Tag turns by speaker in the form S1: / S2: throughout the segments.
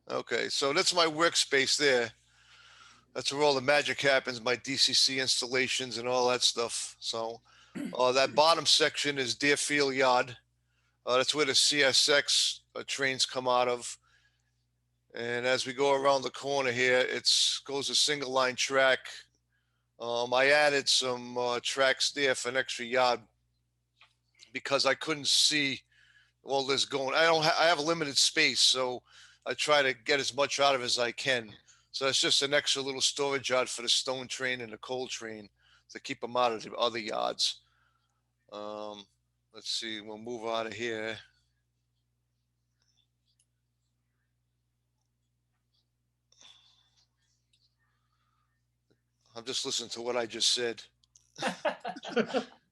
S1: Okay, so that's my workspace there. That's where all the magic happens, my DCC installations and all that stuff. So that bottom section is Deerfield Yard. That's where the CSX trains come out of. And as we go around the corner here, it's goes a single line track. I added some tracks there for an extra yard because I couldn't see all this going. I have a limited space, so I try to get as much out of it as I can. So it's just an extra little storage yard for the stone train and the coal train to keep them out of the other yards. Let's see, we'll move out of here. I'm just listening to what I just said.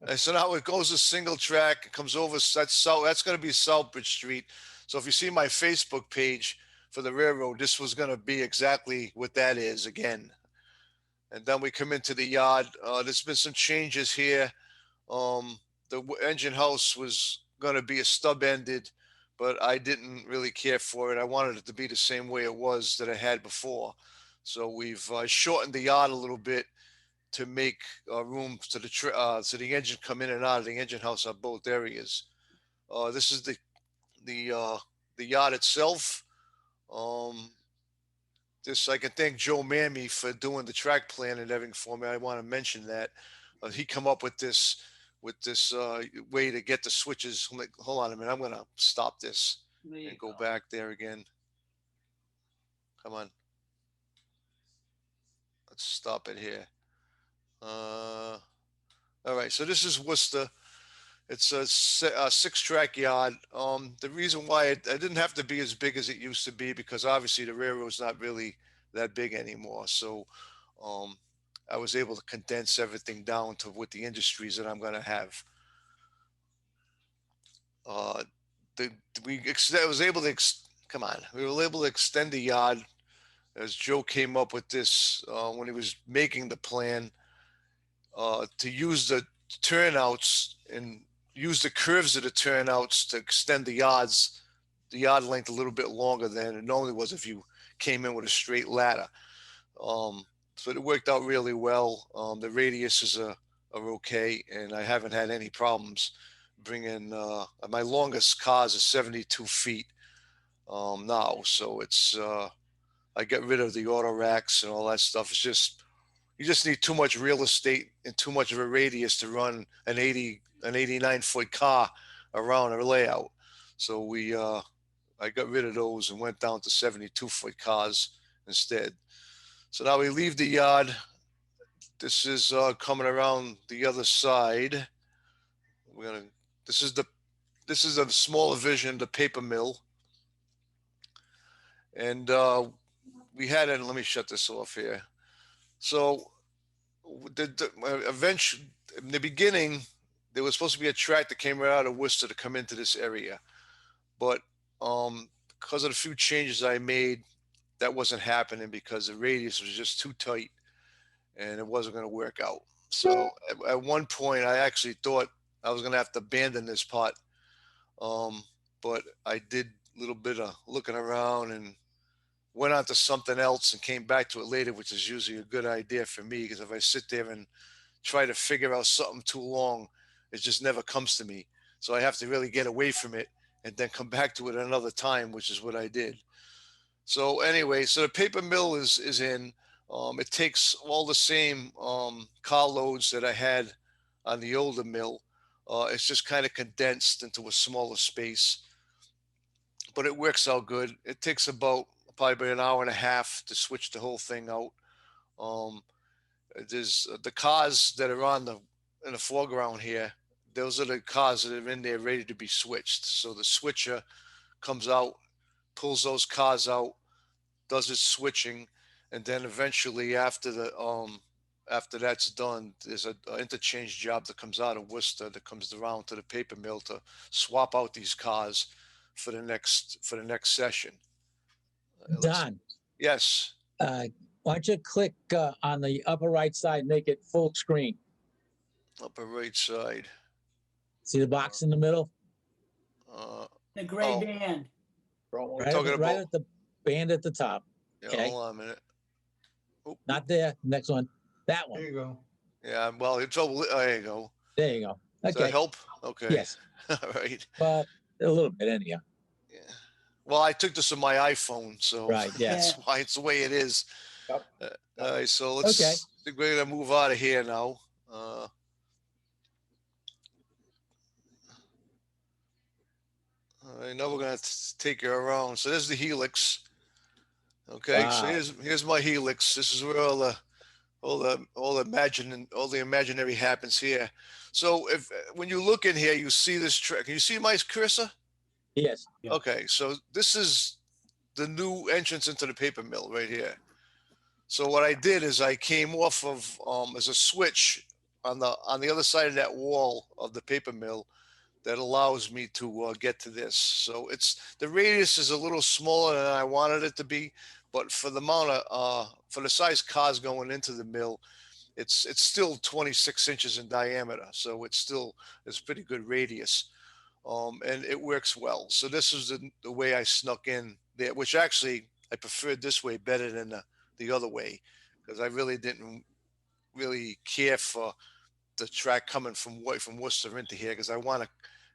S1: And so now it goes a single track. It comes over. That's going to be Selfridge Street. So if you see my Facebook page for the railroad, this was going to be exactly what that is again. And then we come into the yard. There's been some changes here. The engine house was going to be a stub-ended, but I didn't really care for it. I wanted it to be the same way it was that I had before. So we've shortened the yard a little bit to make room to the engine come in and out of the engine house on both areas. This is the yard itself. This I can thank Joe Mammy for doing the track plan and everything for me. I want to mention that he come up with this way to get the switches. Hold on a minute. I'm gonna stop this and go back there again. Come on. Let's stop it here. All right, so this is Worcester. It's a 6-track yard. The reason why I didn't have to be as big as it used to be because obviously the railroad's not really that big anymore. So I was able to condense everything down to what the industries that I'm going to have. We were able to extend the yard as Joe came up with this when he was making the plan. To use the turnouts and use the curves of the turnouts to extend the yard length a little bit longer than it normally was if you came in with a straight ladder. So it worked out really well. The radiuses are okay, and I haven't had any problems bringing. My longest cars is 72 feet now, so it's. I get rid of the auto racks and all that stuff. It's just you just need too much real estate and too much of a radius to run an 89-foot car around a layout. So I got rid of those and went down to 72-foot cars instead. So now we leave the yard. This is coming around the other side. This is a smaller vision, the paper mill. And we had it. Let me shut this off here. So eventually, in the beginning, there was supposed to be a track that came right out of Worcester to come into this area. But because of the few changes I made, that wasn't happening because the radius was just too tight and it wasn't going to work out. So at one point, I actually thought I was going to have to abandon this part. But I did a little bit of looking around and went on to something else and came back to it later, which is usually a good idea for me because if I sit there and try to figure out something too long, it just never comes to me. So I have to really get away from it and then come back to it another time, which is what I did. So anyway, so the paper mill is in. It takes all the same car loads that I had on the older mill. It's just kind of condensed into a smaller space, but it works out good. It takes probably an hour and a half to switch the whole thing out. There's the cars that are in the foreground here. Those are the cars that are in there ready to be switched. So the switcher comes out, pulls those cars out, does its switching, and then eventually after that's done, there's an interchange job that comes out of Worcester that comes around to the paper mill to swap out these cars for the next session.
S2: Don.
S1: Yes.
S2: Why don't you click on the upper right side, make it full screen.
S1: Upper right side.
S2: See the box in the middle?
S3: The gray band.
S2: Right at the band at the top.
S1: Yeah,
S2: Okay.
S1: hold on a minute. Oh,
S2: Not there. Next one. That
S3: There
S2: one.
S3: you go.
S1: yeah, well, it's over. Oh, there you go.
S2: There you go.
S1: Does that
S2: Okay.
S1: help? Okay.
S2: Yes.
S1: All right.
S2: But a little bit anyhow.
S1: Yeah. Well, I took this on my iPhone, so
S2: Right.
S1: that's
S2: Yes.
S1: why it's the way it is.
S3: Yep.
S1: All right, so let's.
S2: Okay.
S1: I think we're gonna move out of here now. All right, now we're gonna take you around. So there's the Helix. Okay, so
S2: Wow.
S1: here's my Helix. This is where all the imaginary happens here. So if when you look in here, you see this track. Can you see my cursor?
S2: Yes.
S3: Yeah.
S1: Okay, so this is the new entrance into the paper mill right here. So what I did is I came off of as a switch on the other side of that wall of the paper mill that allows me to get to this. So it's the radius is a little smaller than I wanted it to be, but for the amount of for the size cars going into the mill, it's still 26 inches in diameter. So it's pretty good radius. And it works well. So this is the way I snuck in there, which actually I preferred this way better than the other way, because I really didn't really care for the track coming from Worcester into here, because I want to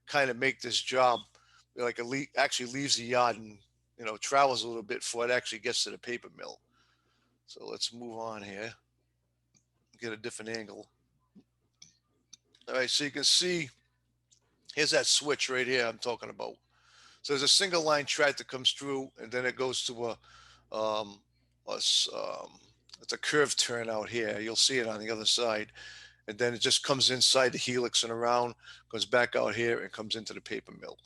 S1: kind of make this job like actually leaves the yard and travels a little bit before it actually gets to the paper mill. So let's move on here, get a different angle. All right, so you can see here's that switch right here I'm talking about. So there's a single line track that comes through, and then it goes to it's a curved turn out here. You'll see it on the other side, and then it just comes inside the Helix and around, goes back out here, and comes into the paper mill.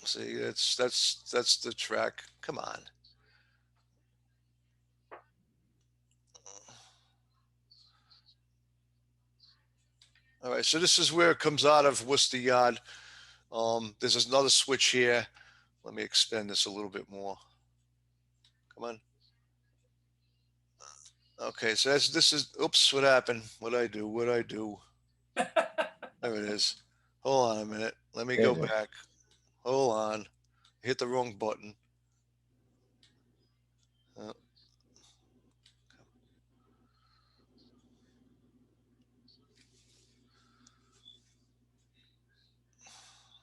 S1: See, that's the track. Come on. All right, so this is where it comes out of Worcester Yard. There's another switch here. Let me expand this a little bit more. Come on. Okay, so this is, oops, what happened? What'd I do? There it is. Hold on a minute. Let me go back. Hold on. Hit the wrong button.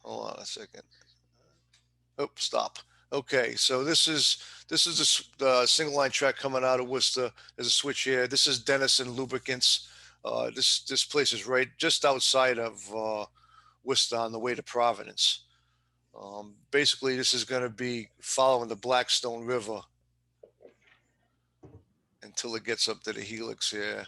S1: Hold on a second. Oh, stop. Okay, so this is the single line track coming out of Worcester. There's a switch here. This is Denison Lubricants. This place is right just outside of Worcester on the way to Providence. Basically, this is going to be following the Blackstone River until it gets up to the Helix here.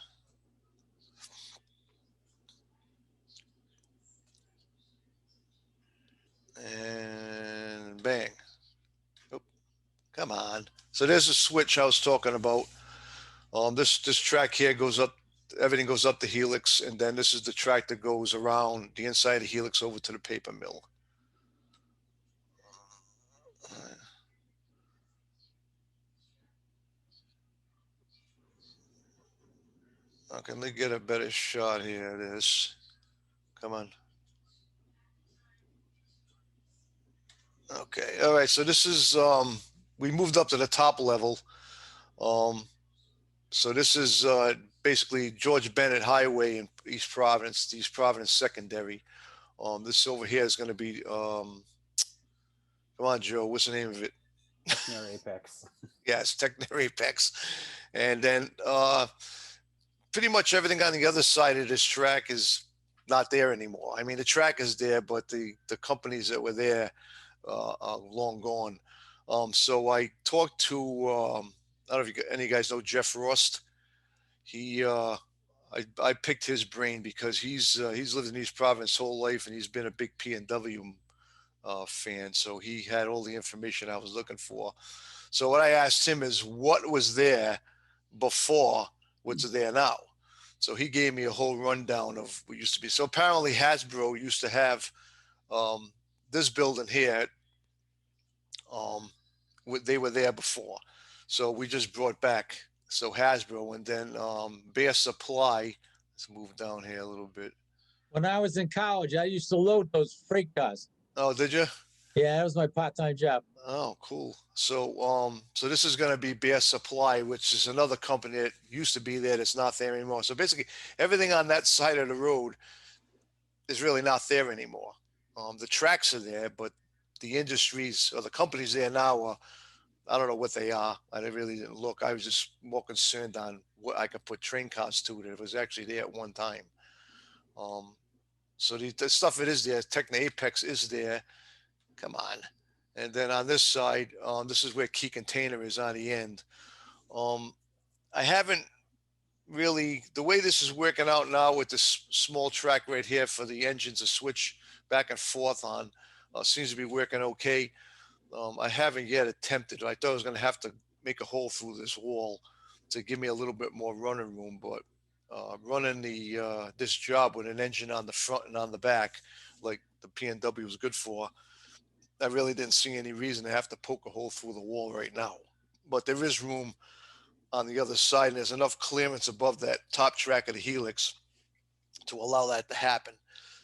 S1: And bang. Oh, come on. So there's a switch I was talking about. This track here goes up, everything goes up the Helix, and then this is the track that goes around the inside of the Helix over to the paper mill. Okay, let me get a better shot here. It is. Come on. Okay. All right. So this is we moved up to the top level. So this is basically George Bennett Highway in East Providence Secondary. This over here is going to be come on, Joe. What's the name of it?
S3: Near Apex.
S1: Yes, Techner Apex. And then pretty much everything on the other side of this track is not there anymore. I mean, the track is there, but the companies that were there are long gone. So I talked to, I don't know if any of you guys know Jeff Rost. He, I picked his brain because he's lived in East Providence whole life, and he's been a big P&W fan. So he had all the information I was looking for. So what I asked him is what was there before what's there now. So he gave me a whole rundown of what used to be. So apparently Hasbro used to have this building here. They were there before. So we just brought back, so Hasbro, and then Bear Supply. Let's move down here a little bit.
S2: When I was in college, I used to load those freight cars.
S1: Oh, did you?
S2: Yeah, that was my part-time job.
S1: Oh, cool. So this is going to be Bear Supply, which is another company that used to be there that's not there anymore. So basically, everything on that side of the road is really not there anymore. The tracks are there, but the industries or the companies there now are, I don't know what they are. Really didn't look. I was just more concerned on what I could put train cars to it. It was actually there at one time. Um, so the stuff it is there. Techno Apex is there. Come on. And then on this side, this is where Key Container is on the end. Um, I haven't really, the way this is working out now with this small track right here for the engines to switch back and forth on, seems to be working okay. I haven't yet attempted. I thought I was going to have to make a hole through this wall to give me a little bit more running room, but running this job with an engine on the front and on the back, like the P&W was good for, I really didn't see any reason to have to poke a hole through the wall right now. But there is room on the other side, and there's enough clearance above that top track of the Helix to allow that to happen.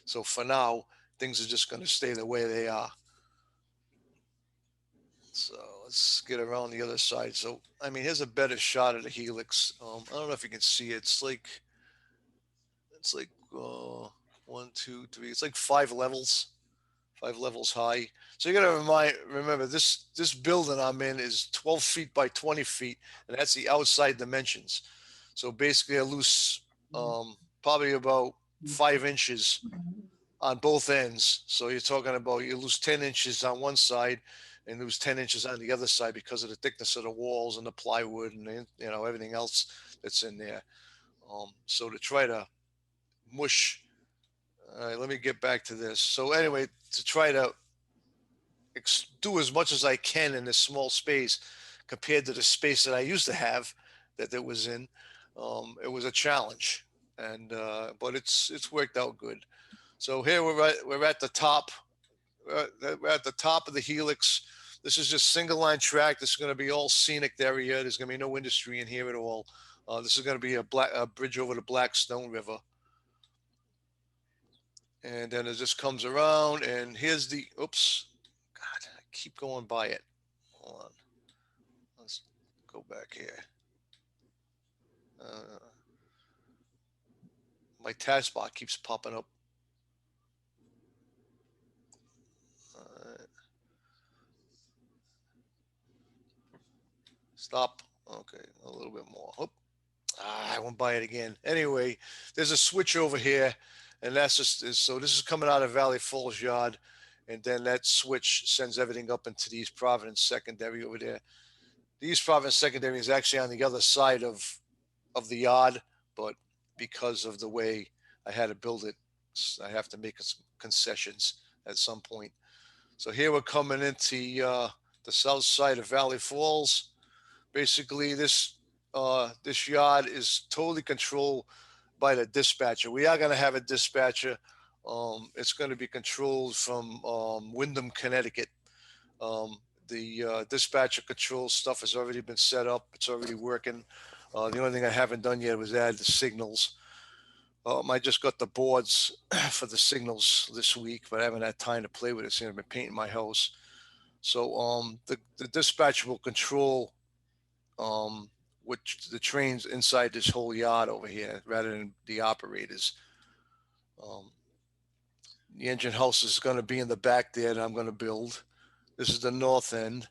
S1: So for now, things are just going to stay the way they are. So let's get around the other side. So, I mean, here's a better shot of the Helix. I don't know if you can see it. It's like 1, 2, 3. It's like 5 levels high. So you got to remember this building I'm in is 12 feet by 20 feet, and that's the outside dimensions. So basically, I lose probably about 5 inches on both ends. So you're talking about you lose 10 inches on one side and lose 10 inches on the other side because of the thickness of the walls and the plywood and everything else that's in there. So to try to mush. All right, let me get back to this. So anyway, to try to do as much as I can in this small space compared to the space that I used to have that it was in, it was a challenge, and but it's worked out good. So here we're at the top. We're at the top of the Helix. This is just single line track. This is going to be all scenic area. There's going to be no industry in here at all. This is going to be a bridge over the Blackstone River. And then it just comes around, and here's the, oops, God, I keep going by it. Hold on. Let's go back here. My taskbar keeps popping up. Stop. Okay, a little bit more. Oop. I won't buy it again. Anyway, there's a switch over here, and that's just so this is coming out of Valley Falls Yard, and then that switch sends everything up into the East Providence Secondary over there. The East Providence Secondary is actually on the other side of the yard, but because of the way I had to build it, I have to make some concessions at some point. So here we're coming into the south side of Valley Falls. Basically, this yard is totally controlled by the dispatcher. We are going to have a dispatcher. It's going to be controlled from Windham, Connecticut. The dispatcher control stuff has already been set up. It's already working. The only thing I haven't done yet was add the signals. I just got the boards for the signals this week, but I haven't had time to play with it since I've been painting my house. So the dispatcher will control which the trains inside this whole yard over here rather than the operators. The engine house is going to be in the back there that I'm going to build. This is the north end.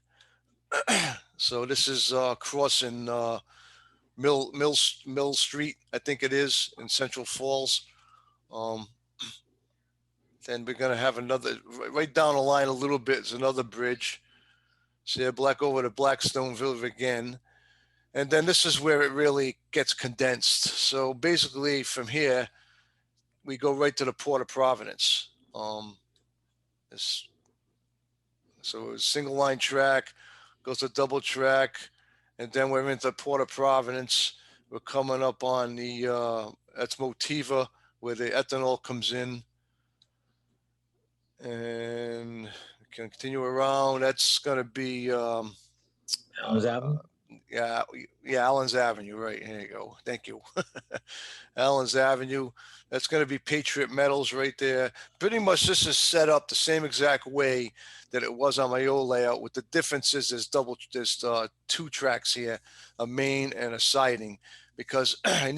S1: So this is crossing Mill Street, I think it is, in Central Falls. Then we're going to have another, right down the line a little bit, is another bridge. So yeah, black over to Blackstone River again. And then this is where it really gets condensed. So basically from here, we go right to the Port of Providence. So a single line track, goes to double track, and then we're into Port of Providence. We're coming up on the, that's Motiva, where the ethanol comes in. And we can continue around. That's going to be,
S2: Elms Avenue?
S1: Yeah, yeah, Allen's Avenue, right. There you go. Thank you. Allen's Avenue. That's going to be Patriot Metals right there. Pretty much this is set up the same exact way that it was on my old layout. With the difference is there's two tracks here, a main and a siding, because I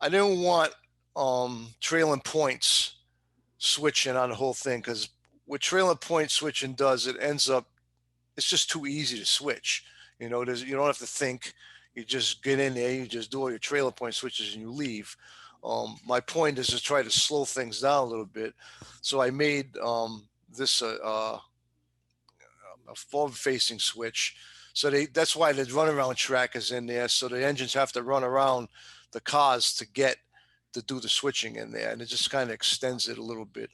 S1: didn't want trailing points switching on the whole thing, because what trailing point switching does, it ends up, it's just too easy to switch. You know, you don't have to think. You just get in there, you just do all your trailer point switches, and you leave. My point is to try to slow things down a little bit. So I made this a forward-facing switch. So that's why the runaround track is in there. So the engines have to run around the cars to do the switching in there, and it just kind of extends it a little bit.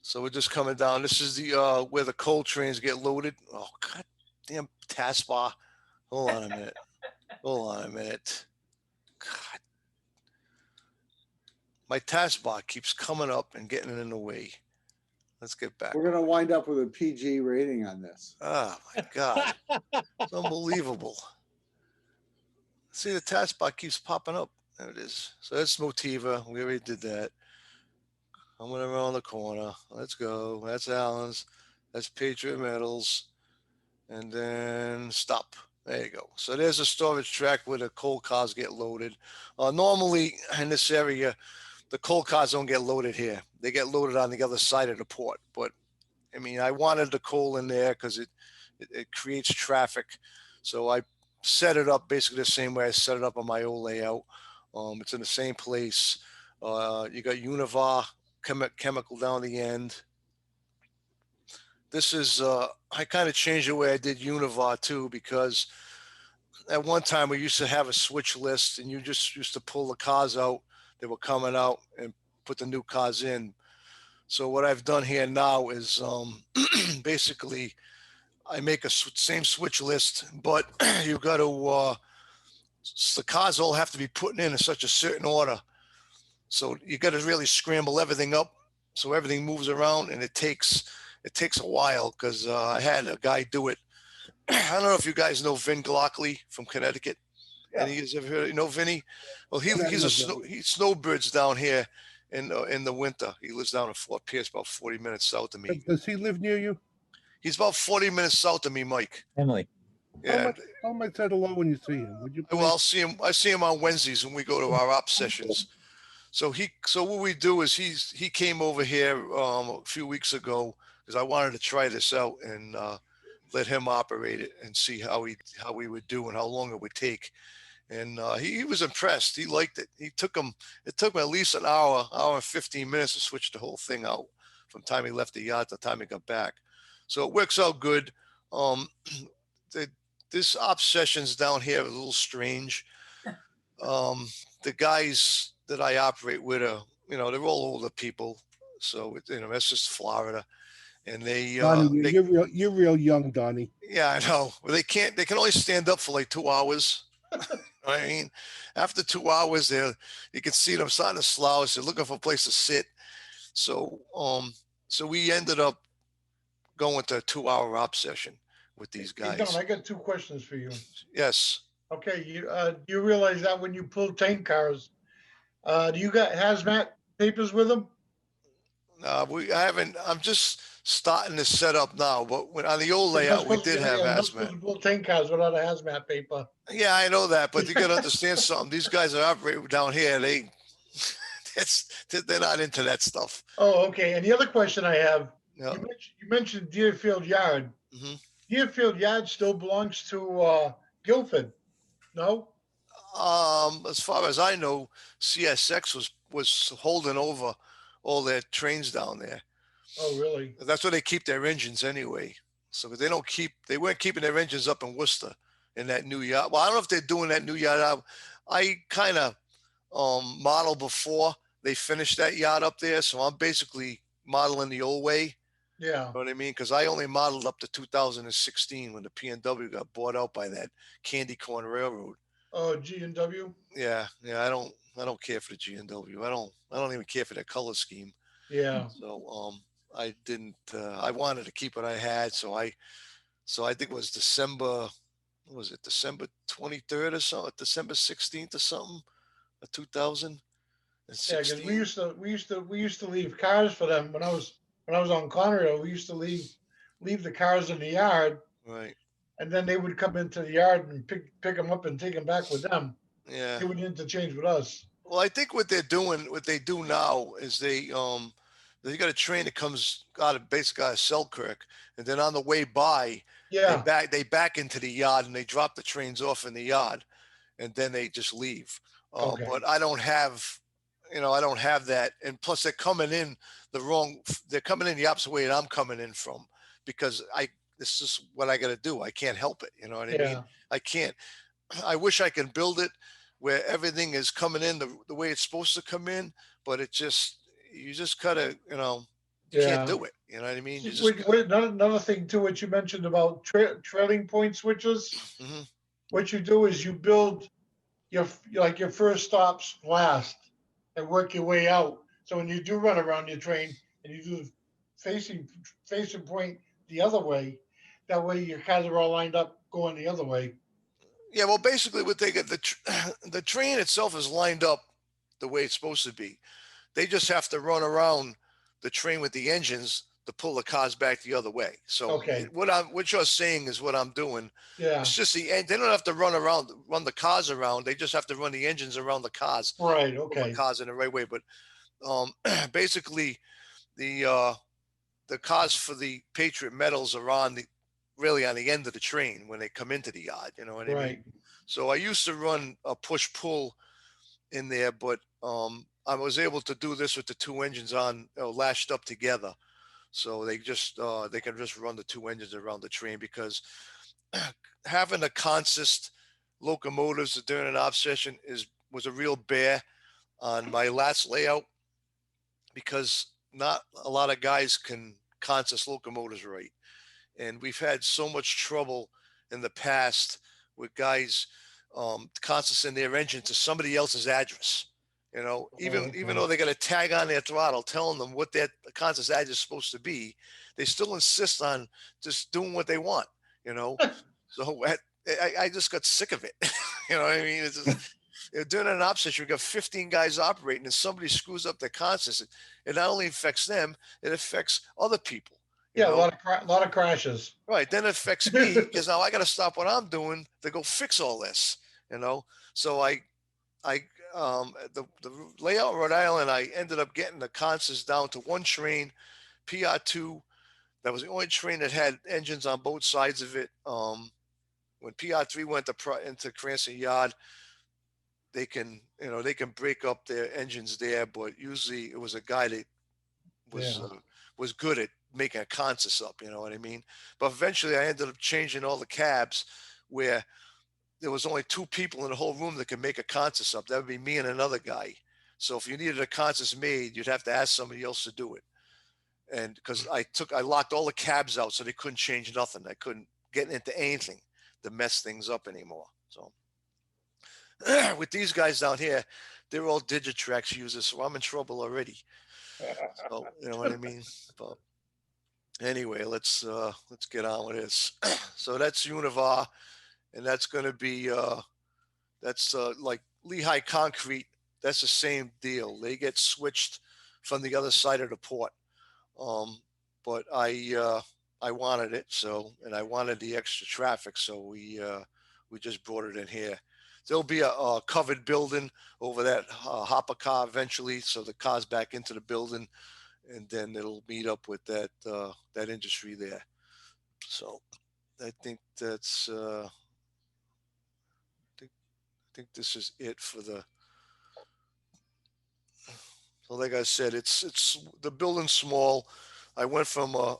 S1: So we're just coming down. This is the where the coal trains get loaded. Oh, god damn taskbar. Hold on a minute. Hold on a minute. God. My taskbar keeps coming up and getting in the way. Let's get back.
S3: We're going to wind up with a PG rating on this.
S1: Oh, my God. It's unbelievable. See, the taskbar keeps popping up. There it is. So that's Motiva. We already did that. Coming around the corner. Let's go. That's Allen's. That's Patriot Metals. And then stop. There you go. So there's a storage track where the coal cars get loaded. Normally in this area, the coal cars don't get loaded here. They get loaded on the other side of the port. But I mean, I wanted the coal in there because it creates traffic. So I set it up basically the same way I set it up on my old layout. It's in the same place. You got Univar chemical down the end. This is, I kind of changed the way I did Univar too, because at one time we used to have a switch list and you just used to pull the cars out that were coming out and put the new cars in. So what I've done here now is basically I make a same switch list, but you've got to, the cars all have to be put in such a certain order. So you got to really scramble everything up so everything moves around, and it takes a while because I had a guy do it. I don't know if you guys know Vin Glockley from Connecticut.
S3: Yeah.
S1: And you guys ever heard, you know Vinny? Well, he snowbirds down here in the winter. He lives down in Fort Pierce, about 40 minutes south of me.
S4: Does he live near you?
S1: He's about 40 minutes south of me, Mike.
S2: Emily.
S1: Yeah.
S4: Tell him I said hello when you see him. Would you? Please?
S1: Well, I'll see him. I see him on Wednesdays when we go to our op sessions. So what we do is he came over here a few weeks ago because I wanted to try this out and let him operate it and see how we would do and how long it would take. And he was impressed. He liked it. It took him at least an hour and 15 minutes to switch the whole thing out from the time he left the yard to the time he got back. So it works out good. This op sessions down here are a little strange. The guys that I operate with are, they're all older people. So, that's just Florida. And they,
S4: Donnie, you're real young, Donnie.
S1: Yeah, I know. Well, they can only stand up for like 2 hours. I mean, after 2 hours there, you can see them starting to slouch. They're looking for a place to sit. So, so we ended up going to a 2-hour op session with these guys.
S5: Hey, Don, I got 2 questions for you.
S1: Yes.
S5: Okay, you realize that when you pull tank cars, do you got hazmat papers with them?
S1: I haven't. I'm just starting to set up now, but on the old layout, we did have hazmat.
S5: Pull tank cars without a hazmat paper.
S1: Yeah, I know that, but you got to understand something. These guys are operating down here. They're not into that stuff.
S5: Oh, okay. And the other question I have,
S1: yeah.
S5: you mentioned Deerfield Yard.
S1: Mm-hmm. Deerfield
S5: Yard still belongs to Guilford, no?
S1: As far as I know, CSX was holding over all their trains down there.
S5: Oh, really?
S1: That's where they keep their engines anyway. So they weren't keeping their engines up in Worcester in that new yard. Well, I don't know if they're doing that new yard. I kind of modeled before they finished that yard up there. So I'm basically modeling the old way.
S5: Yeah.
S1: You know what I mean? Because I only modeled up to 2016 when the P&W got bought out by that Candy Corn Railroad.
S5: Oh, G&W?
S1: Yeah. I don't care for the G&W. I don't even care for their color scheme.
S5: Yeah.
S1: So I didn't. I wanted to keep what I had, so I So I think it was December, what was it, December 23rd or something, December 16th or something, of
S5: Yeah, because
S1: 2016.
S5: we used to leave cars for them when I was on Conrail. We used to leave the cars in the yard,
S1: Right.
S5: and then they would come into the yard and pick them up and take them back with them.
S1: Yeah.
S5: They would interchange with us.
S1: Well, I think what they're doing, what they do now is they got a train that comes out of basically out of Selkirk, and then on the way by,
S5: Yeah.
S1: they back into the yard and they drop the trains off in the yard, and then they just leave.
S5: Okay.
S1: But I don't have, I don't have that, and plus they're coming in they're coming in the opposite way that I'm coming in from, because this is what I got to do. I can't help it. You know what I mean?
S5: Yeah.
S1: I can't. I wish I can build it where everything is coming in the way it's supposed to come in, but you just gotta, you can't
S5: Yeah.
S1: do it. You know what I mean? You just,
S5: Wait, another thing too, what you mentioned about trailing point switches.
S1: Mhm.
S5: What you do is you build your first stops last and work your way out. So when you do run around your train and you do facing facing point the other way, that way your cars are all lined up going the other way.
S1: Yeah, well, basically, what they get the train itself is lined up the way it's supposed to be. They just have to run around the train with the engines to pull the cars back the other way. So
S5: Okay.
S1: what you're saying is what I'm doing.
S5: Yeah.
S1: It's just they don't have to run the cars around. They just have to run the engines around the cars,
S5: Right.
S1: pull the
S5: Okay.
S1: cars in the right way. But basically, the the cars for the Patriot medals are really on the end of the train when they come into the yard. You know what I mean?
S5: Right.
S1: So I used to run a push pull in there, but I was able to do this with the two engines on lashed up together. So they can just run the two engines around the train, because having a consist locomotives during an off session was a real bear on my last layout, because not a lot of guys can consist locomotives right. And we've had so much trouble in the past with guys consisting their engine to somebody else's address. Even
S5: Okay.
S1: though they got a tag on their throttle telling them what their consist address is supposed to be, they still insist on just doing what they want. You know, so I just got sick of it. You know what I mean? It's just, during an op session, you got 15 guys operating, and somebody screws up their consist. It not only affects them, it affects other people. You
S5: Yeah.
S1: know,
S5: A lot of crashes.
S1: right? Then it affects me, because now I got to stop what I'm doing to go fix all this. You know, so I the layout in Rhode Island, I ended up getting the consist down to one train, PR2. That was the only train that had engines on both sides of it. When PR3 went into Cranston Yard, they can break up their engines there, but usually it was a guy that was
S5: Yeah.
S1: was good at making a consist up. You know what I mean? But eventually, I ended up changing all the cabs where there was only two people in the whole room that could make a consist up. That would be me and another guy. So if you needed a consist made, you'd have to ask somebody else to do it. And because I locked all the cabs out, so they couldn't change nothing. I couldn't get into anything to mess things up anymore. So with these guys down here, they're all Digitrax users, so I'm in trouble already. So you know what I mean. But anyway, let's get on with this. So that's Univar, and that's going to be that's like Lehigh Concrete. That's the same deal. They get switched from the other side of the port. But I wanted it, and I wanted the extra traffic, so we just brought it in here. There'll be a covered building over that hopper car eventually, so the car's back into the building, and then it'll meet up with that industry there. So I think that's I think this is it for the. So like I said, it's the building's small. I went from a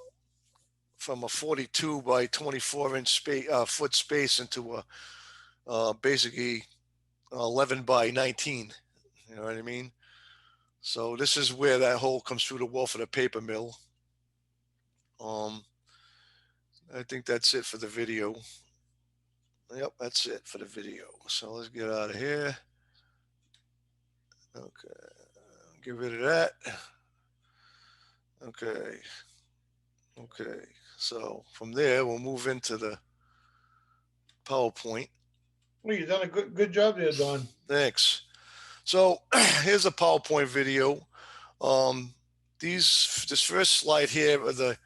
S1: 42 by 24-inch foot space into a basically 11 by 19. You know what I mean? So this is where that hole comes through the wall for the paper mill. I think that's it for the video. Yep, that's it for the video. So let's get out of here. Okay, get rid of that. Okay. Okay, so from there, we'll move into the PowerPoint.
S5: Well, you've done a good job there, Don.
S1: Thanks. So here's a PowerPoint video. This first slide here are the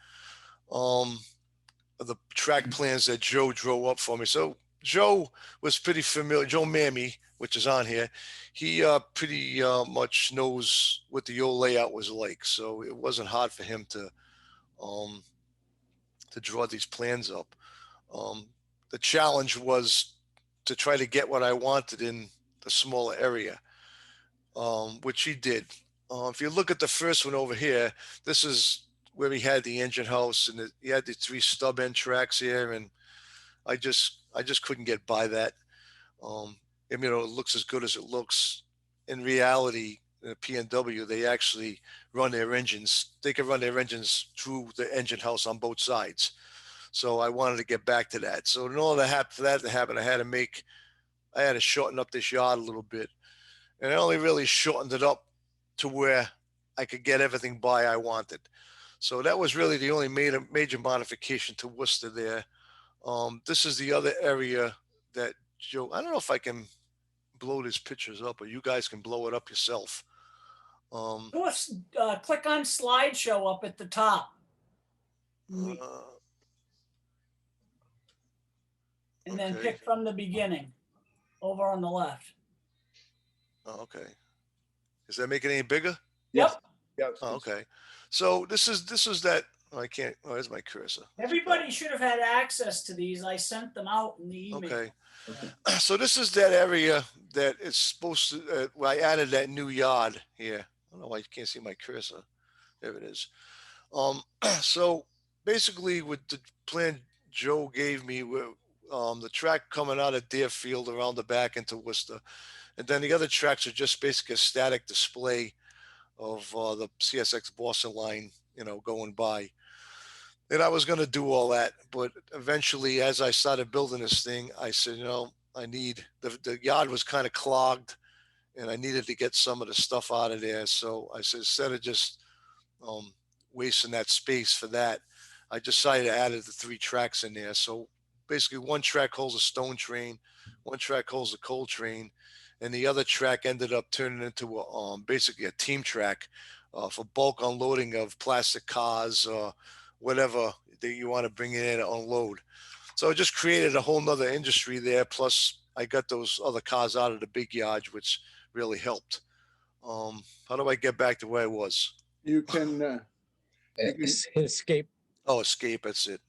S1: track plans that Joe drove up for me. So Joe was pretty familiar. Joe Mammy, which is on here, he pretty much knows what the old layout was like. So it wasn't hard for him to draw these plans up. The challenge was to try to get what I wanted in the smaller area, which he did. If you look at the first one over here, this is where we had the engine house, and he had the 3 stub end tracks here, and I just couldn't get by that. It looks as good as it looks. In reality, the P&W, they actually run their engines. They can run their engines through the engine house on both sides. So I wanted to get back to that. So in order for that to happen, I had to shorten up this yard a little bit. And I only really shortened it up to where I could get everything by I wanted. So that was really the only major modification to Worcester there. This is the other area that Joe, I don't know if I can blow these pictures up, or you guys can blow it up yourself.
S6: Click on slideshow up at the top. And then
S1: okay.
S6: pick from the beginning over on the left.
S1: Oh, okay. Does that make it any bigger?
S6: Yep.
S3: Yeah.
S1: Oh, okay. So this is that. Oh, I can't. Oh, there's my cursor.
S6: Everybody should have had access to these. I sent them out in the email.
S1: Okay. So this is that area that it's supposed to, where I added that new yard here. I don't know why you can't see my cursor. There it is. So basically with the plan Joe gave me, the track coming out of Deerfield around the back into Worcester. And then the other tracks are just basically a static display of the CSX Boston line, going by. And I was going to do all that, but eventually, as I started building this thing, I said, I need the yard was kind of clogged, and I needed to get some of the stuff out of there. So I said, instead of just wasting that space for that, I decided to add the 3 tracks in there. So basically, one track holds a stone train, one track holds a coal train, and the other track ended up turning into basically a team track for bulk unloading of plastic cars or whatever that you want to bring in and unload. So it just created a whole nother industry there. Plus I got those other cars out of the big yard, which really helped. How do I get back to where I was?
S3: You can,
S2: Escape.
S1: Oh, escape. That's it.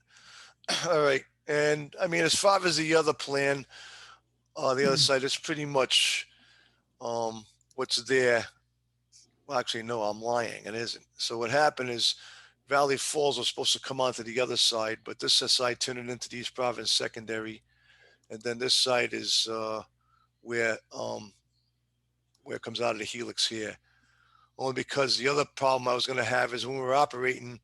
S1: All right. And I mean, as far as the other plan, the other side is pretty much what's there. Well, actually, no, I'm lying. It isn't. So what happened is Valley Falls was supposed to come onto the other side, but this side turned it into the East Providence Secondary. And then this side is where it comes out of the Helix here. Only because the other problem I was going to have is when we were operating,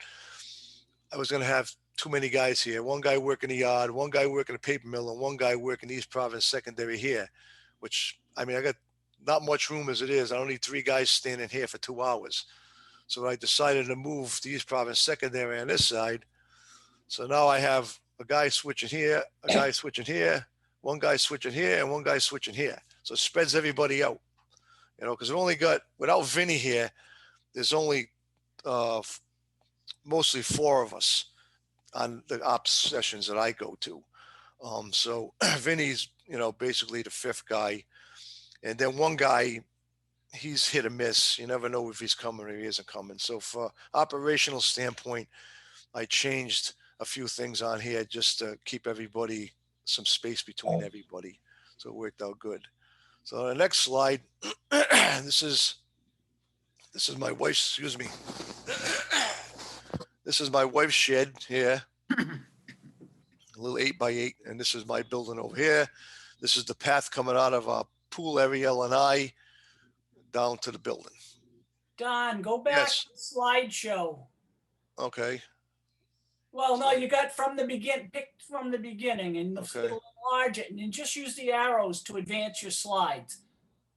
S1: I was going to have too many guys here. One guy working the yard, one guy working the paper mill, and one guy working the East Providence Secondary here, which, I mean, I got not much room as it is. I don't need 3 guys standing here for 2 hours. So I decided to move the East Providence Secondary on this side. So now I have a guy switching here, a guy switching here, one guy switching here, and one guy switching here. So it spreads everybody out, because it only got, without Vinny here, there's only mostly 4 of us on the ops sessions that I go to. So Vinny's, basically the 5th guy. And then one guy, he's hit or miss. You never know if he's coming or he isn't coming. So for operational standpoint, I changed a few things on here just to keep everybody some space between everybody. So it worked out good. So the next slide, this is my wife's, excuse me. This is my wife's shed here, a little 8x8. And this is my building over here. This is the path coming out of our pool area, L&I, down to the building.
S6: Don, go back
S1: Yes.
S6: to the slideshow.
S1: Okay.
S6: Well, no, you got from the picked from the beginning, and
S1: Okay.
S6: it'll enlarge it, and then just use the arrows to advance your slides.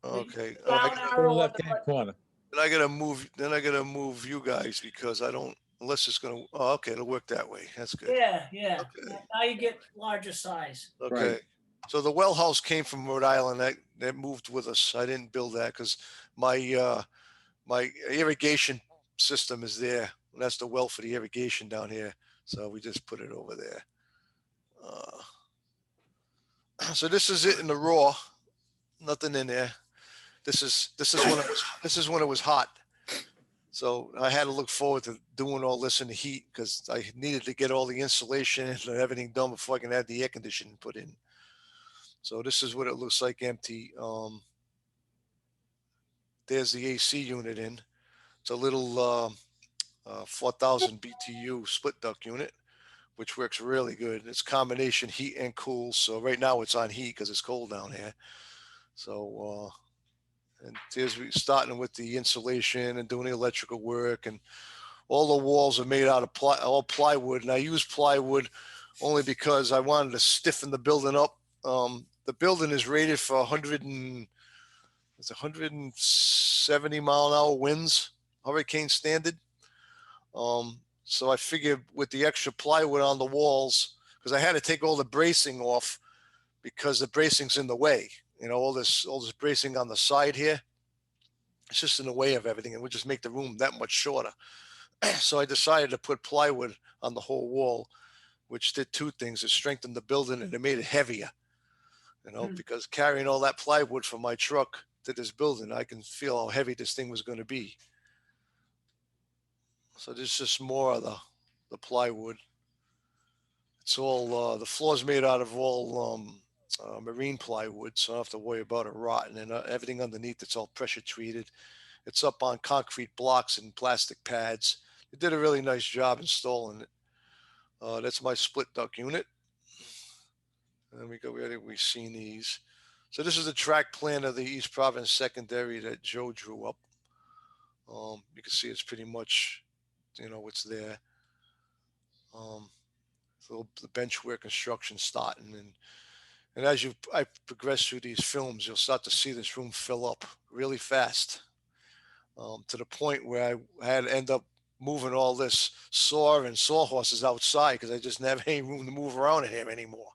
S1: Okay.
S6: Down
S2: To the
S6: arrow on the
S2: left-hand
S6: right.
S2: corner.
S1: Then I gotta move you guys because I don't unless it's gonna, oh, okay, it'll work that way. That's good.
S6: Yeah, yeah.
S1: Okay.
S6: Now you get larger size.
S1: Okay.
S3: Right.
S1: So the well house came from Rhode Island. That moved with us. I didn't build that because my irrigation system is there. That's the well for the irrigation down here. So we just put it over there. So this is it in the raw. Nothing in there. This is when it was hot. So I had to look forward to doing all this in the heat because I needed to get all the insulation and everything done before I can have the air conditioning put in. So this is what it looks like empty. There's the AC unit in. It's a little 4,000 BTU split duct unit, which works really good. It's combination heat and cool. So right now it's on heat because it's cold down here. So and here's we starting with the insulation and doing the electrical work, and all the walls are made out of all plywood. And I use plywood only because I wanted to stiffen the building up. The building is rated for 170 mile an hour winds, hurricane standard. So I figured with the extra plywood on the walls, because I had to take all the bracing off because the bracing's in the way. You know, all this bracing on the side here, it's just in the way of everything. It would just make the room that much shorter. So I decided to put plywood on the whole wall, which did two things. It strengthened the building and it made it heavier, you know, because carrying all that plywood from my truck to this building, I can feel how heavy this thing was going to be. So this is just more of the plywood. It's all, the floor's made out of all marine plywood, so I don't have to worry about it rotting, and everything underneath it's all pressure treated. It's up on concrete blocks and plastic pads. They did a really nice job installing it. That's my split duct unit. And we've seen these. So this is the track plan of the East Providence secondary that Joe drew up. You can see it's pretty much, you know, what's there. So the benchware construction starting, and as I progress through these films, you'll start to see this room fill up really fast, to the point where I had to end up moving all this saw and sawhorses outside because I just didn't have any room to move around in here anymore.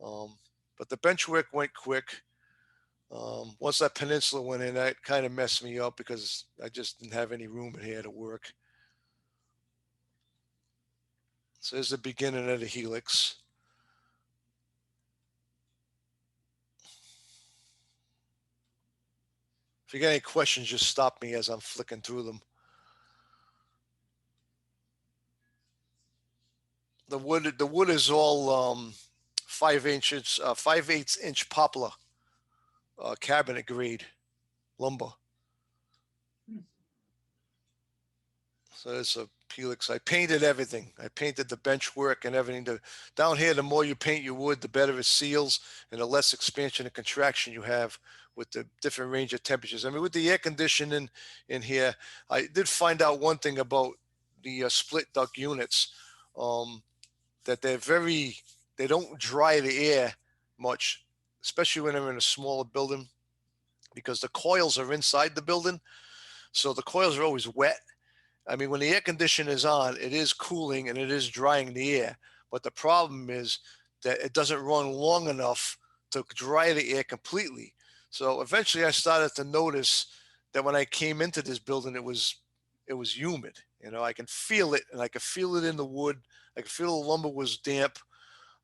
S1: But the bench work went quick. Once that peninsula went in, that kind of messed me up because I just didn't have any room in here to work. So there's the beginning of the Helix. If you got any questions, just stop me as I'm flicking through them. The wood is all 5/8 inch poplar cabinet grade lumber. So it's a Helix. I painted everything. I painted the bench work and everything. Down here, the more you paint your wood, the better it seals and the less expansion and contraction you have with the different range of temperatures. I mean, with the air conditioning in here, I did find out one thing about the split duct units, that they don't dry the air much, especially when they're in a smaller building, because the coils are inside the building. So the coils are always wet. I mean, when the air conditioner is on, it is cooling and it is drying the air. But the problem is that it doesn't run long enough to dry the air completely. So eventually I started to notice that when I came into this building, it was humid. You know, I can feel it, and I could feel it in the wood. I could feel the lumber was damp.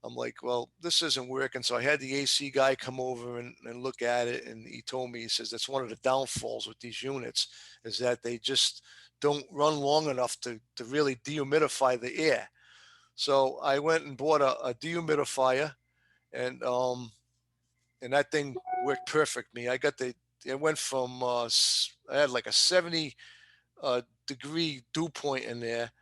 S1: I'm like, well, this isn't working. So I had the AC guy come over and look at it. And he told me, he says, that's one of the downfalls with these units is that they just don't run long enough to really dehumidify the air. So I went and bought a dehumidifier, and that thing worked perfectly. It went from, I had like a 70 degree dew point in there,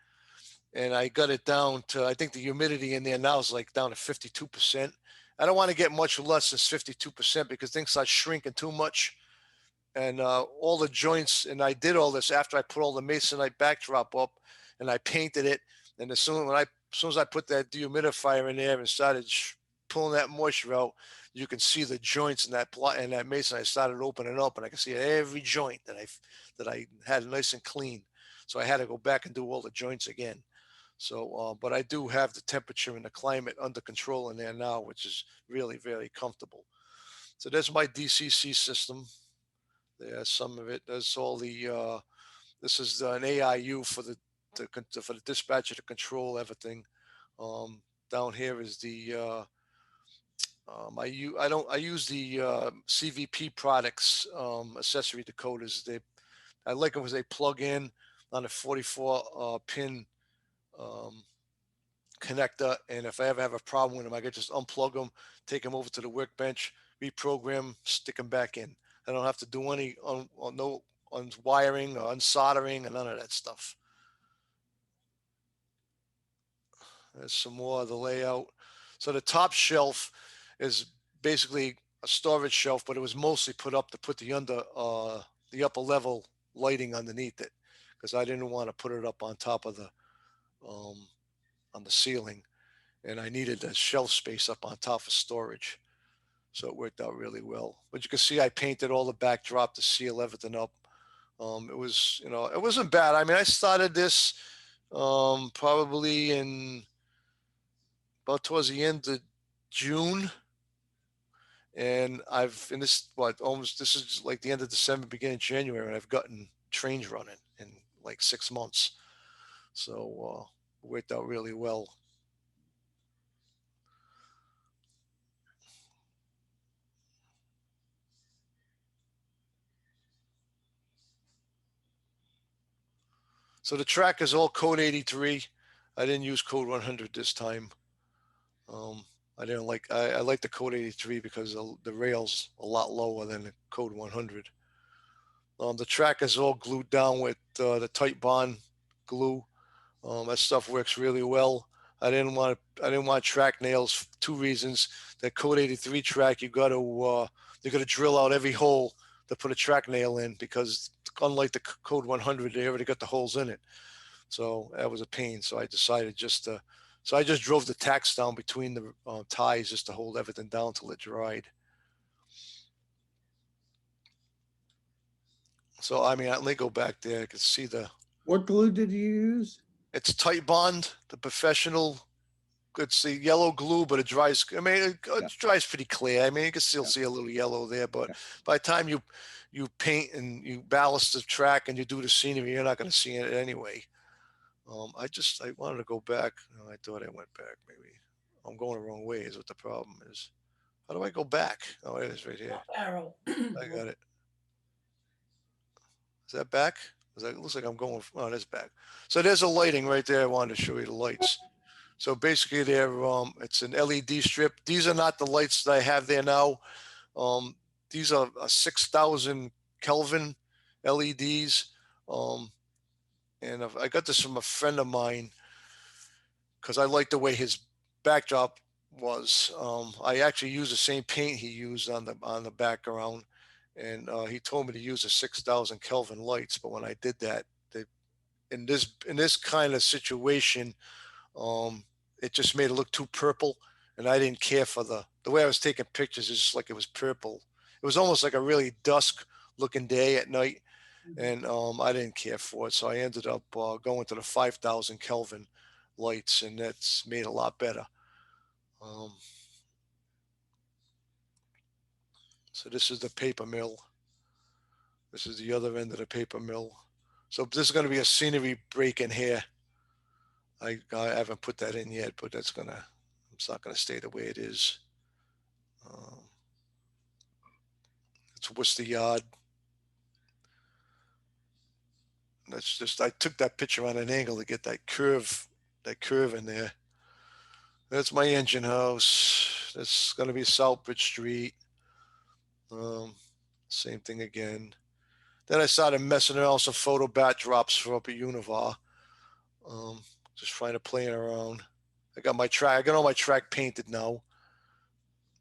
S1: and I got it down to, I think the humidity in there now is like down to 52%. I don't want to get much less than 52% because things start shrinking too much. And all the joints, and I did all this after I put all the masonite backdrop up and I painted it. And as soon as I put that dehumidifier in there and started pulling that moisture out, you can see the joints in that masonite started opening up, and I can see every joint that I had nice and clean. So I had to go back and do all the joints again. So, but I do have the temperature and the climate under control in there now, which is really very comfortable. So there's my DCC system. There's some of it. There's all the, this is an AIU for for the dispatcher to control everything. Down here is the, I use the CVP products accessory decoders. I like them because they plug in on a 44 pin connector, and if I ever have a problem with them, I can just unplug them, take them over to the workbench, reprogram, stick them back in. I don't have to do any no unwiring or unsoldering and none of that stuff. There's some more of the layout. So the top shelf is basically a storage shelf, but it was mostly put up to put the upper level lighting underneath it, because I didn't want to put it up on top of the on the ceiling, and I needed the shelf space up on top for storage. So it worked out really well. But you can see I painted all the backdrop to seal everything up. It was, you know, it wasn't bad. I mean, I started this probably in about towards the end of June. And I've this is like the end of December, beginning of January, and I've gotten trains running in like 6 months. So it worked out really well. So the track is all code 83. I didn't use code 100 this time. I didn't like, I like the code 83 because the rail's a lot lower than the code 100. The track is all glued down with the tight bond glue. That stuff works really well. I didn't want track nails for 2 reasons. That code 83 track, you got to drill out every hole to put a track nail in, because unlike the code 100, they already got the holes in it. So that was a pain. So I decided so I just drove the tacks down between the ties just to hold everything down till it dried. So, I mean, let me go back there. I can see
S3: What glue did you use?
S1: it's tight bond, the professional. It's the yellow glue, but it dries. I mean, it dries pretty clear. I mean, you can still see a little yellow there, but by the time you paint and you ballast the track and you do the scenery, you're not going to see it anyway. I wanted to go back. Oh, I thought I went back. Maybe I'm going the wrong way is what the problem is. How do I go back? Oh, it is right here.
S6: Arrow.
S1: I got it. Is that back? It looks like I'm going, oh, that's back. So there's a lighting right there. I wanted to show you the lights. So basically it's an LED strip. These are not the lights that I have there now. These are 6,000 Kelvin LEDs. And I got this from a friend of mine because I like the way his backdrop was. I actually used the same paint he used on the background, and he told me to use the 6,000 Kelvin lights. But when I did that, in this kind of situation, it just made it look too purple, and I didn't care for the way I was taking pictures. It's just like it was purple. It was almost like a really dusk looking day at night. And I didn't care for it. So I ended up going to the 5,000 Kelvin lights, and that's made it a lot better. So this is the paper mill. This is the other end of the paper mill. So this is going to be a scenery break in here. I haven't put that in yet, but it's not going to stay the way it is. It's Worcester Yard. That's just, I took that picture on an angle to get that curve in there. That's my engine house. That's going to be Selfridge Street. Same thing again. Then I started messing around with some photo backdrops for up at Univar. Just trying to play around. I got all my track painted now.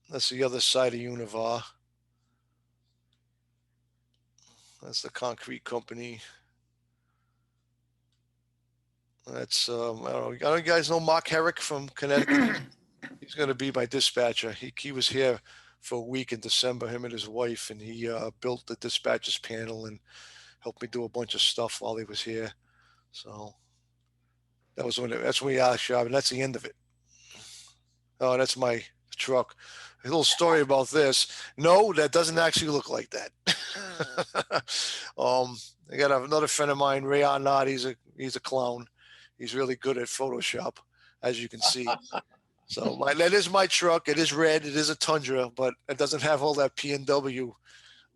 S1: That's the other side of Univar. That's the concrete company. That's I don't know. You guys know Mark Herrick from Connecticut? He's going to be my dispatcher. He was here for a week in December, him and his wife, and he built the dispatcher's panel and helped me do a bunch of stuff while he was here. So that was that's when we are shop, and that's the end of it. Oh, that's my truck. A little story about this. No, that doesn't actually look like that. I got another friend of mine, Ray Arnott. He's a clown. He's really good at Photoshop, as you can see. So that is my truck. It is red. It is a Tundra, but it doesn't have all that P&W.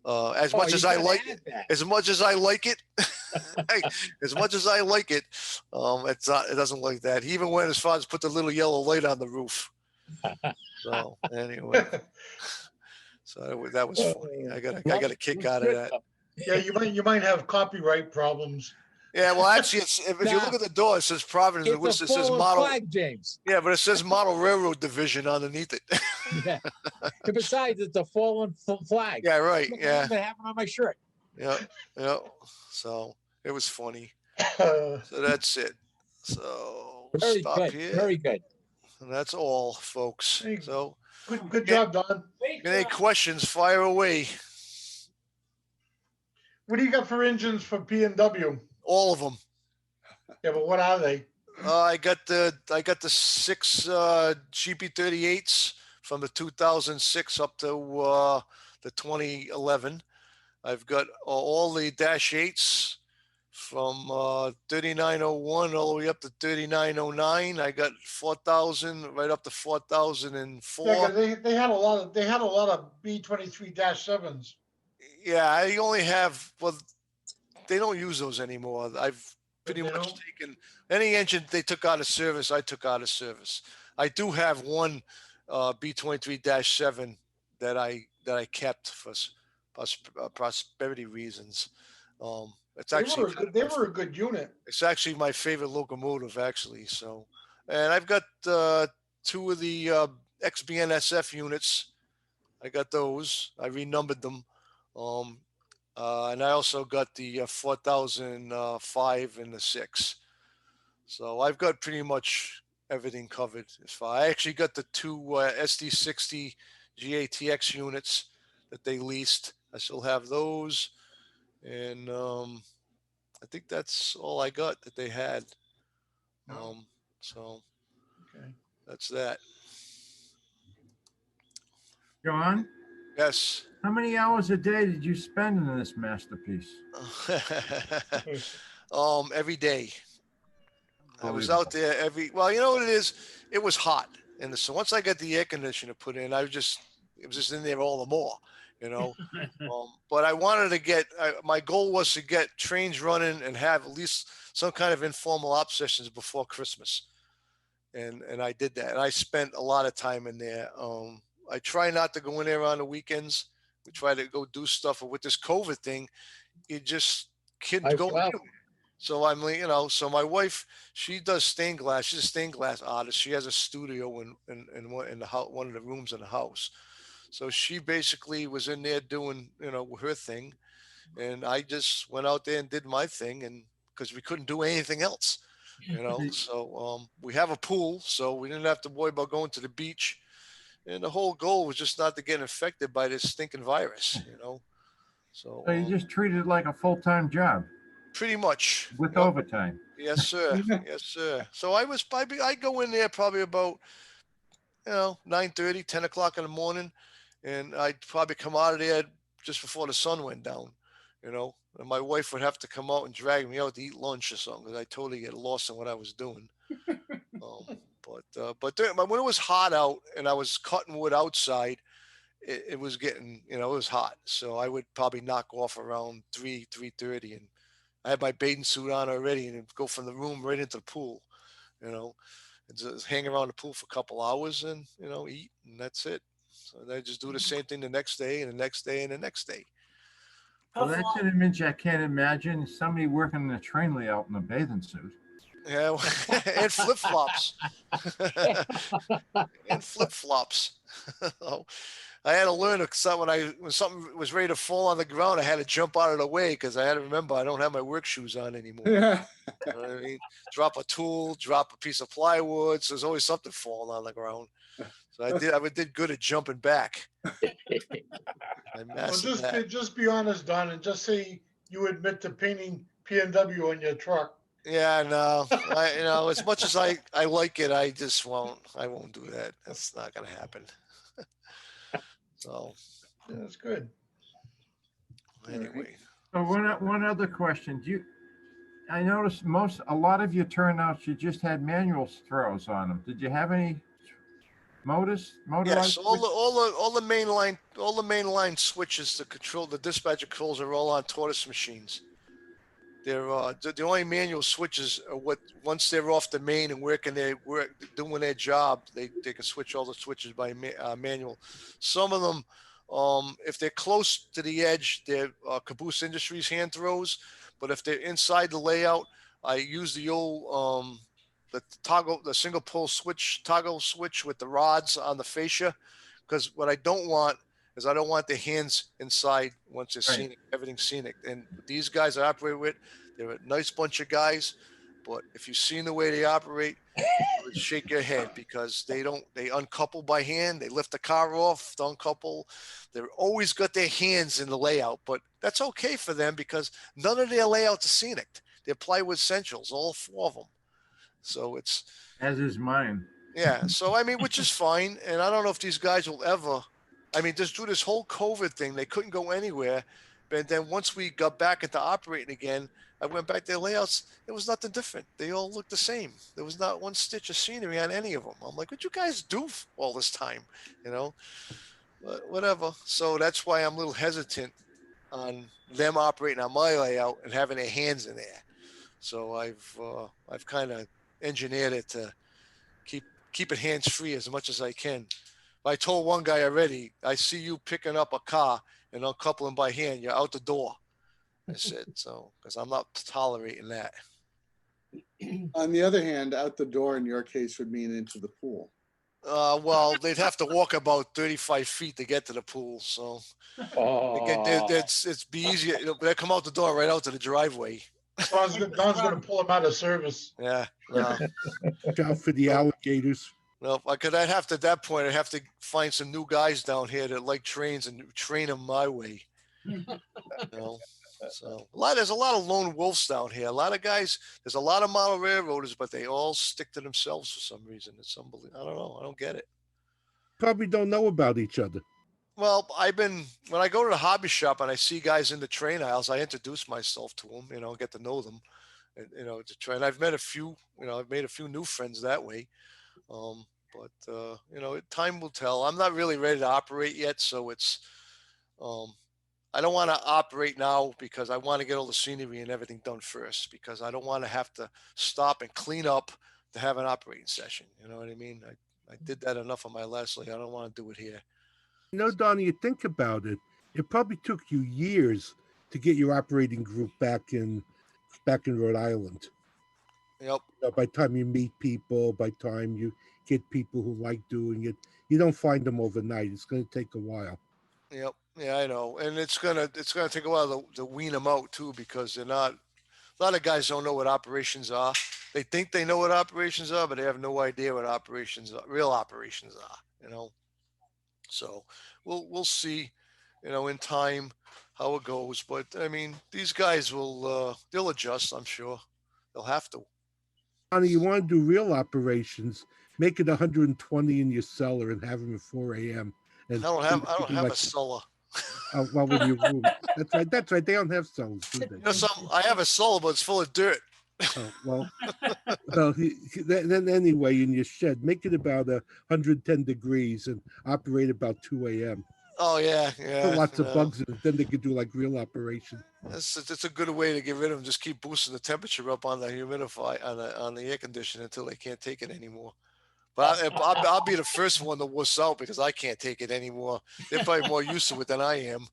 S1: As much as I like it, as much as I like it, as much as I like it, it's not. It doesn't like that. He even went as far as put the little yellow light on the roof. So anyway, so that was funny. I got a kick out of that.
S5: Yeah, you might have copyright problems.
S1: Yeah, well, actually, if you look at the door, it says Providence Worcester. It says model
S2: flag, James.
S1: Yeah, but it says Model Railroad Division underneath it.
S2: Yeah. And besides, it's a fallen flag.
S1: Yeah, right.
S2: Look
S1: Yeah.
S2: what happened on my shirt.
S1: Yeah. Yeah. So it was funny. So that's it. So
S2: Very
S1: stop
S2: good.
S1: here.
S2: Very good.
S1: And that's all, folks.
S5: Hey.
S1: So
S5: Good job, Don.
S1: any questions? Fire away.
S5: What do you got for engines for P&W?
S1: All of them.
S5: Yeah, but what are they?
S1: I got the 6 GP38s from the 2006 up to the 2011. I've got all the Dash 8s from 3901 all the way up to 3909. I got 4000 right up to 4004.
S5: Yeah, 'cause they had a lot of B23-7s.
S1: Yeah, I only have, well, they don't use those anymore. I've pretty
S5: They
S1: much
S5: don't?
S1: taken any engine they took out of service, I took out of service. I do have one B23-7 that I kept for prosperity reasons. It's actually
S5: They were a good unit.
S1: it's actually my favorite locomotive, actually. So, and I've got 2 of the XBNSF units. I got those. I renumbered them. And I also got the 4005 and the 6. So I've got pretty much everything covered as far. I actually got the 2 SD60 GATX units that they leased. I still have those. And I think that's all I got that they had. So
S5: Okay.
S1: that's that.
S7: John,
S1: Yes.
S7: how many hours a day did you spend in this masterpiece?
S1: Every day. I was out there well, you know what it is? It was hot. And so once I got the air conditioner put in, it was just in there all the more, you know. But I wanted to my goal was to get trains running and have at least some kind of informal op sessions before Christmas. And I did that. And I spent a lot of time in there. I try not to go in there on the weekends. We try to go do stuff. But with this COVID thing, you just can't go anywhere. So I'm like, you know, so my wife, she does stained glass. She's a stained glass artist. She has a studio in the house, one of the rooms in the house. So she basically was in there doing, you know, her thing. And I just went out there and did my thing. And because we couldn't do anything else, you know, so we have a pool, so we didn't have to worry about going to the beach. And the whole goal was just not to get infected by this stinking virus, you know. So
S7: So you just treated it like a full-time job
S1: pretty much
S7: with overtime.
S1: Yes, sir. Yes, sir. So I go in there probably about, you know, 9:30, 10 o'clock in the morning, and I'd probably come out of there just before the sun went down, you know. And my wife would have to come out and drag me out to eat lunch or something because I totally get lost in what I was doing. But when it was hot out and I was cutting wood outside, it was getting, you know, it was hot. So I would probably knock off around 3:30, and I had my bathing suit on already, and go from the room right into the pool, you know, and just hang around the pool for a couple hours and, you know, eat, and that's it. So then I just do the same thing the next day and the next day and the next day.
S7: Well, that's an image I can't imagine. Somebody working in a train layout in a bathing suit.
S1: Yeah, and flip-flops. And flip-flops. I had to learn when something was ready to fall on the ground, I had to jump out of the way because I had to remember I don't have my work shoes on anymore.
S3: Yeah.
S1: You know what I mean? Drop a tool, drop a piece of plywood. So there's always something falling on the ground. So I did good at jumping back.
S5: Just be honest, Don, and just say you admit to painting P&W on your truck.
S1: Yeah, no, as much as I like it, I just won't. I won't do that. That's not gonna happen. So
S5: Yeah, that's good.
S1: anyway,
S7: So one other question. I noticed a lot of your turnouts, you just had manual throws on them. Did you have any motorized?
S1: yes, all the main line switches to control the dispatcher controls are all on tortoise machines. They're the only manual switches are what once they're off the main and doing their job, they can switch all the switches by manual. Some of them, if they're close to the edge, they're Caboose Industries hand throws. But if they're inside the layout, I use the old the single pull switch toggle switch with the rods on the fascia, because what I don't want is I don't want their hands inside once they're
S7: Right.
S1: scenic, everything's scenic. And these guys I operate with, they're a nice bunch of guys, but if you've seen the way they operate, you would shake your head because they uncouple by hand. They lift the car off, uncouple. They're always got their hands in the layout, but that's okay for them because none of their layouts are scenic. They're plywood centrals, all 4 of them. So it's,
S7: As is mine.
S1: yeah. So, I mean, which is fine. And I don't know if these guys will ever, just through this whole COVID thing, they couldn't go anywhere. But then once we got back into operating again, I went back to their layouts. It was nothing different. They all looked the same. There was not one stitch of scenery on any of them. I'm like, what you guys do all this time? But whatever. So that's why I'm a little hesitant on them operating on my layout and having their hands in there. So I've kind of engineered it to keep it hands free as much as I can. I told one guy already, I see you picking up a car and uncoupling by hand, you're out the door. I said, so, because I'm not tolerating that.
S3: On the other hand, out the door in your case would mean into the pool.
S1: Well, they'd have to walk about 35 feet to get to the pool. So it's be easier. They come out the door right out to the driveway.
S5: Don's gonna pull him out of service.
S1: Yeah.
S4: Watch out for the alligators.
S1: No, because I'd have to, at that point, I'd have to find some new guys down here that like trains and train them my way. So there's a lot of lone wolves down here. A lot of guys, there's a lot of model railroaders, but they all stick to themselves for some reason. It's unbelievable. I don't know. I don't get it.
S4: Probably don't know about each other.
S1: Well, when I go to the hobby shop and I see guys in the train aisles, I introduce myself to them, get to know them, and, to try. And I've met a few, I've made a few new friends that way. But time will tell. I'm not really ready to operate yet. So it's, I don't want to operate now because I want to get all the scenery and everything done first, because I don't want to have to stop and clean up to have an operating session. You know what I mean? I did that enough on my last leg. I don't want to do it here.
S4: Donnie, you think about it. It probably took you years to get your operating group back in Rhode Island.
S1: Yep.
S4: By the time you meet people, by the time you get people who like doing it, you don't find them overnight. It's going to take a while.
S1: Yep. Yeah, I know. And it's gonna take a while to wean them out too, because they're not. A lot of guys don't know what operations are. They think they know what operations are, but they have no idea what real operations are. So we'll see, in time how it goes. But I mean, these guys they'll adjust. I'm sure they'll have to.
S4: Donnie, you want to do real operations? Make it 120 in your cellar and have them at 4 a.m. And
S1: I don't have a cellar.
S4: Well, with your room. That's right. They don't have cellars, do they?
S1: I have a cellar, but it's full of dirt.
S4: Oh, well, then anyway, in your shed, make it about 110 degrees and operate about 2 a.m.
S1: Oh yeah.
S4: Put lots of bugs in it. Then they could do like real operation.
S1: That's a good way to get rid of them. Just keep boosting the temperature up on the humidifier on the air conditioner until they can't take it anymore. But I'll be the first one to wuss out because I can't take it anymore. They're probably more used to it than I am.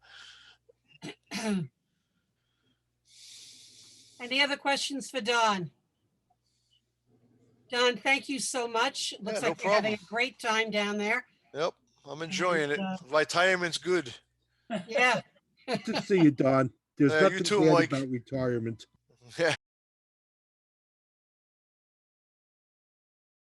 S8: Any other questions for Don? Don, thank you so much. Looks
S1: no
S8: like you're having
S1: problem.
S8: a great time down there.
S1: Yep, I'm enjoying it. Retirement's good.
S8: Yeah.
S4: Good to see you, Don. There's
S1: Yeah, you
S4: nothing
S1: too,
S4: bad
S1: Mike.
S4: about retirement.
S1: Yeah.